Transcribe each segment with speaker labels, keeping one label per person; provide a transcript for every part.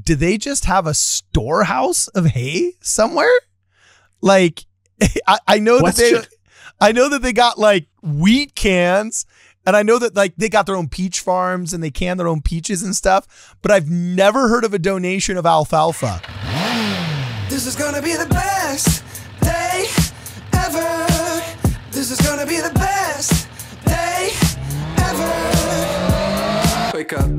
Speaker 1: do they just have a storehouse of hay somewhere? Like, I know that they got like wheat cans, and I know that like they got their own peach farms and they can their own peaches and stuff, but I've never heard of a donation of alfalfa.
Speaker 2: This is gonna be the best day ever. This is gonna be the best day ever. Wake up.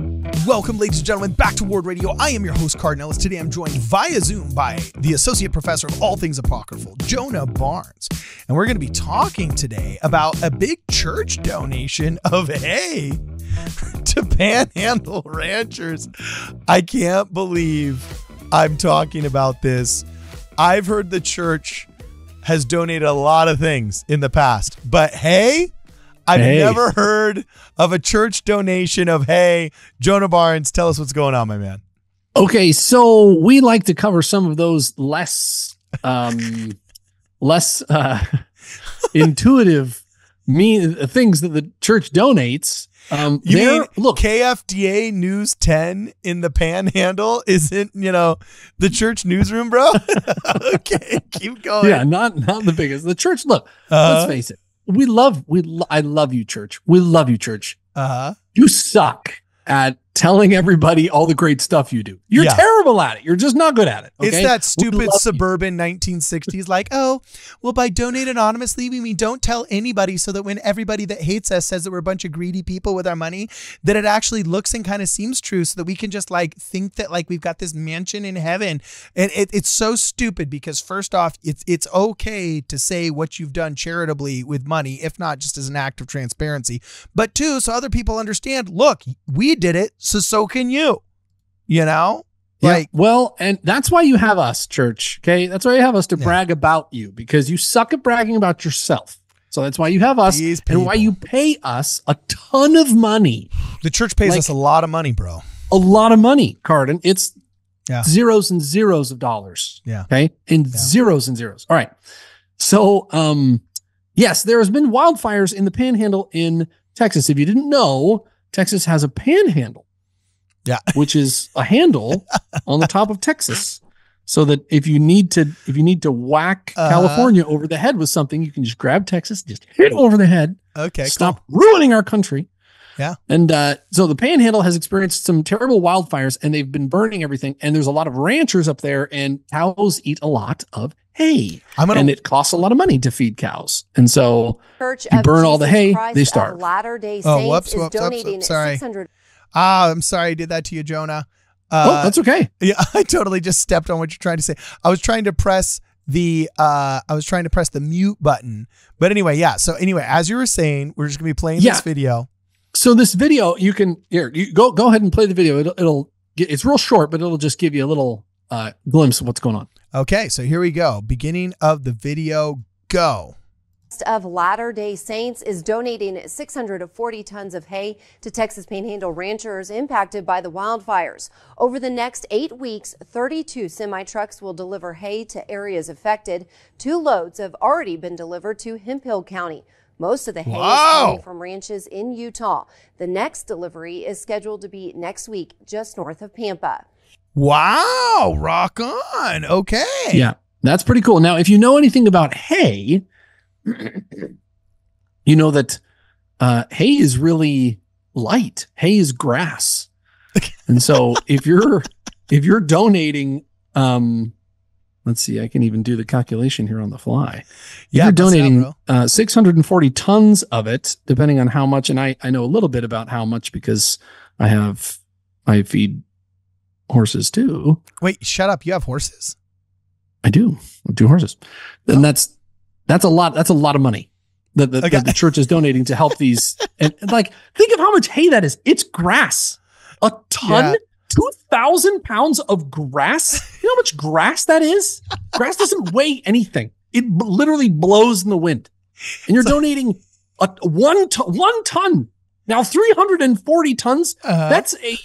Speaker 1: Welcome, ladies and gentlemen, back to Ward Radio. I am your host, Cardinellis. Today I'm joined via Zoom by the Associate Professor of all things apocryphal, Jonah Barnes. And we're going to be talking today about a big church donation of hay to Panhandle ranchers. I can't believe I'm talking about this. I've heard the church has donated a lot of things in the past, but hay? I've never heard of a church donation of hay. Jonah Barnes, tell us what's going on, my man.
Speaker 3: Okay, so we like to cover some of those less intuitive things that the church donates.
Speaker 1: You mean look, KFDA News 10 in the Panhandle isn't, the church newsroom, bro? Okay, keep going.
Speaker 3: Yeah, not the biggest. The church, look, let's face it. I love you, church. We love you, church. You suck at telling everybody all the great stuff you do. You're terrible at it. You're just not good at it. Okay?
Speaker 1: It's that stupid suburban 1960s, like, oh, well, by donate anonymously, we mean don't tell anybody, so that when everybody that hates us says that we're a bunch of greedy people with our money, that it actually looks and kind of seems true, so that we can just like think that like we've got this mansion in heaven. And it's so stupid, because first off, it's okay to say what you've done charitably with money, if not just as an act of transparency. But two, so other people understand, look, we did it, so can you, Like,
Speaker 3: well, and that's why you have us, church. Okay. That's why you have us to brag about you, because you suck at bragging about yourself. So that's why you have us, and why you pay us a ton of money.
Speaker 1: The church pays us a lot of money, bro.
Speaker 3: A lot of money, Cardin. It's zeros and zeros of dollars.
Speaker 1: Yeah.
Speaker 3: Okay. And zeros and zeros. All right. So, yes, there has been wildfires in the Panhandle in Texas. If you didn't know, Texas has a panhandle.
Speaker 1: Yeah.
Speaker 3: Which is a handle on the top of Texas, so that if you need to whack California over the head with something, you can just grab Texas, just hit it over the head.
Speaker 1: Okay.
Speaker 3: Stop ruining our country.
Speaker 1: Yeah.
Speaker 3: And so the Panhandle has experienced some terrible wildfires, and they've been burning everything. And there's a lot of ranchers up there, and cows eat a lot of hay. And it costs a lot of money to feed cows. And so you burn all the hay, they starve.
Speaker 4: Latter-day
Speaker 1: Saints
Speaker 4: is donating
Speaker 1: sorry.
Speaker 4: 600.
Speaker 1: I'm sorry I did that to you, Jonah.
Speaker 3: That's okay.
Speaker 1: Yeah, I totally just stepped on what you're trying to say. I was trying to press the mute button. But anyway, So anyway, as you were saying, we're just gonna be playing this video.
Speaker 3: So this video, you go ahead and play the video. It's real short, but it'll just give you a little glimpse of what's going on.
Speaker 1: Okay, so here we go. Beginning of the video, go.
Speaker 4: Of Latter-day Saints is donating 640 tons of hay to Texas Panhandle ranchers impacted by the wildfires. Over the next 8 weeks, 32 semi-trucks will deliver hay to areas affected. 2 loads have already been delivered to Hemphill County. Most of the hay is coming from ranches in Utah. The next delivery is scheduled to be next week, just north of Pampa.
Speaker 1: Wow, rock on. Okay.
Speaker 3: Yeah, that's pretty cool. Now, if you know anything about hay, you know that hay is really light. Hay is grass. And so if you're donating, let's see, I can even do the calculation here on the fly. You're donating 640 tons of it, depending on how much. And I know a little bit about how much, because I feed horses too.
Speaker 1: Wait, shut up. You have horses?
Speaker 3: I do. I have 2 horses. And that's a lot. That's a lot of money that the church is donating to help these. And like, think of how much hay that is. It's grass. A ton, 2,000 pounds of grass. You know how much grass that is? Grass doesn't weigh anything. It literally blows in the wind. And you're donating one ton. Now, 340 tons, that's a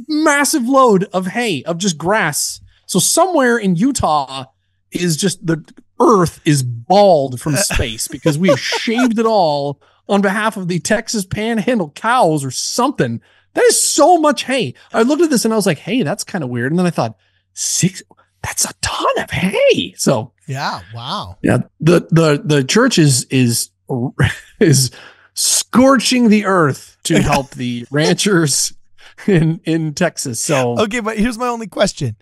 Speaker 3: massive load of hay, of just grass. So somewhere in Utah is just the earth is bald from space, because we've shaved it all on behalf of the Texas Panhandle cows or something. That is so much hay. I looked at this and I was like, hey, that's kind of weird. And then I thought, that's a ton of hay. So
Speaker 1: yeah, wow.
Speaker 3: Yeah, the church is scorching the earth to help the ranchers in Texas. So
Speaker 1: okay, but here's my only question.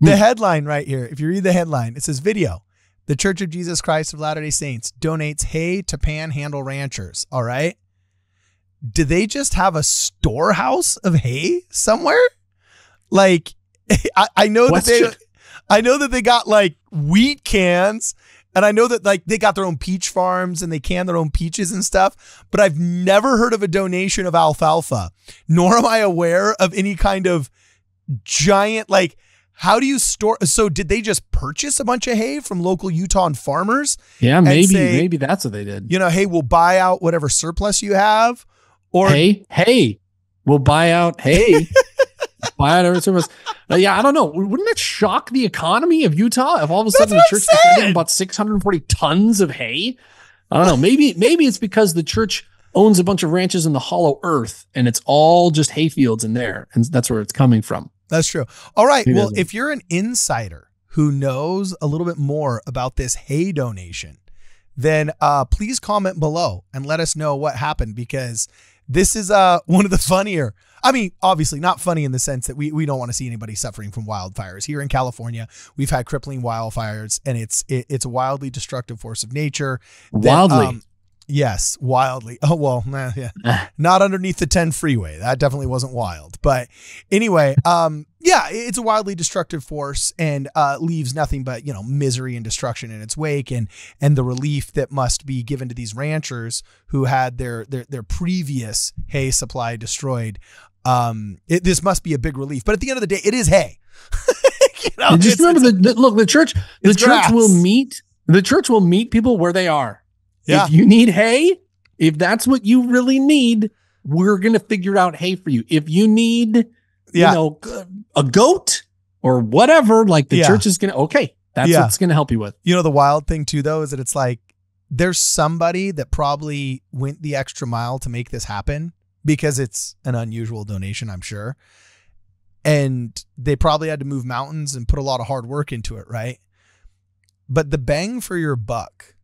Speaker 1: The headline right here, if you read the headline, it says video. The Church of Jesus Christ of Latter-day Saints donates hay to panhandle ranchers. All right. Do they just have a storehouse of hay somewhere? Like, I know that they got like wheat cans, and I know that like they got their own peach farms and they can their own peaches and stuff, but I've never heard of a donation of alfalfa, nor am I aware of any kind of giant, like, how do you store? So did they just purchase a bunch of hay from local Utah farmers?
Speaker 3: Yeah, maybe that's what they did.
Speaker 1: You know, hey, we'll buy out whatever surplus you have. Or
Speaker 3: hey, we'll buy out hay. Buy out every surplus. Yeah, I don't know. Wouldn't that shock the economy of Utah if all of a sudden the church is sending about 640 tons of hay? I don't know. Maybe it's because the church owns a bunch of ranches in the hollow earth and it's all just hay fields in there, and that's where it's coming from.
Speaker 1: That's true. All right. Well, if you're an insider who knows a little bit more about this hay donation, then please comment below and let us know what happened, because this is one of the funnier. I mean, obviously not funny in the sense that we don't want to see anybody suffering from wildfires. Here in California, we've had crippling wildfires, and it's a wildly destructive force of nature.
Speaker 3: Wildly.
Speaker 1: Yes, wildly. Oh, well, yeah. Not underneath the 10 freeway. That definitely wasn't wild. But anyway, yeah, it's a wildly destructive force, and leaves nothing but, misery and destruction in its wake, and the relief that must be given to these ranchers who had their previous hay supply destroyed. This must be a big relief. But at the end of the day, it is hay.
Speaker 3: Just remember the church will meet people where they are. Yeah. If you need hay, if that's what you really need, we're going to figure out hay for you. If you need, a goat or whatever, like the church is going to, okay, that's what it's going to help you with.
Speaker 1: The wild thing too, though, is that it's like, there's somebody that probably went the extra mile to make this happen, because it's an unusual donation, I'm sure. And they probably had to move mountains and put a lot of hard work into it. Right. But the bang for your buck,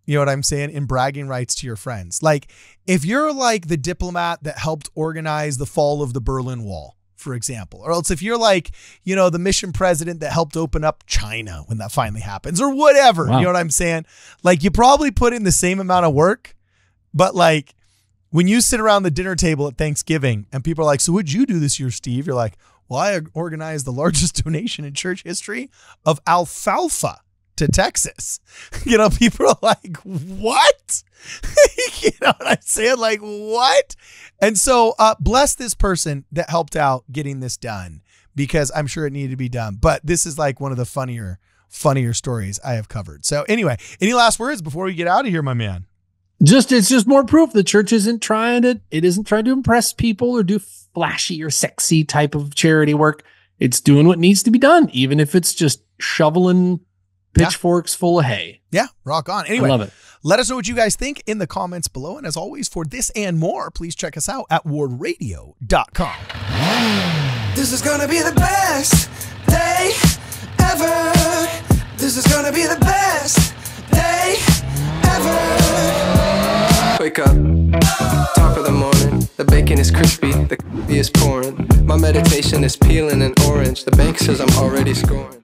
Speaker 1: you know what I'm saying? In bragging rights to your friends. Like, if you're like the diplomat that helped organize the fall of the Berlin Wall, for example, or else if you're like, the mission president that helped open up China when that finally happens, or whatever, You know what I'm saying? Like, you probably put in the same amount of work, but like when you sit around the dinner table at Thanksgiving and people are like, so what'd you do this year, Steve? You're like, well, I organized the largest donation in church history of alfalfa to Texas. People are like, what? You know what I'm saying? Like, what? And so bless this person that helped out getting this done, because I'm sure it needed to be done. But this is like one of the funnier stories I have covered. So anyway, any last words before we get out of here, my man?
Speaker 3: It's just more proof the church isn't trying to impress people or do flashy or sexy type of charity work. It's doing what needs to be done, even if it's just shoveling pitchforks full of hay.
Speaker 1: Yeah, rock on. Anyway,
Speaker 3: I love it.
Speaker 1: Let us know what you guys think in the comments below. And as always, for this and more, please check us out at WardRadio.com.
Speaker 2: This is gonna be the best day ever. This is gonna be the best day ever. Wake up, top of the morning. The bacon is crispy, the coffee is pouring. My meditation is peeling an orange. The bank says I'm already scoring.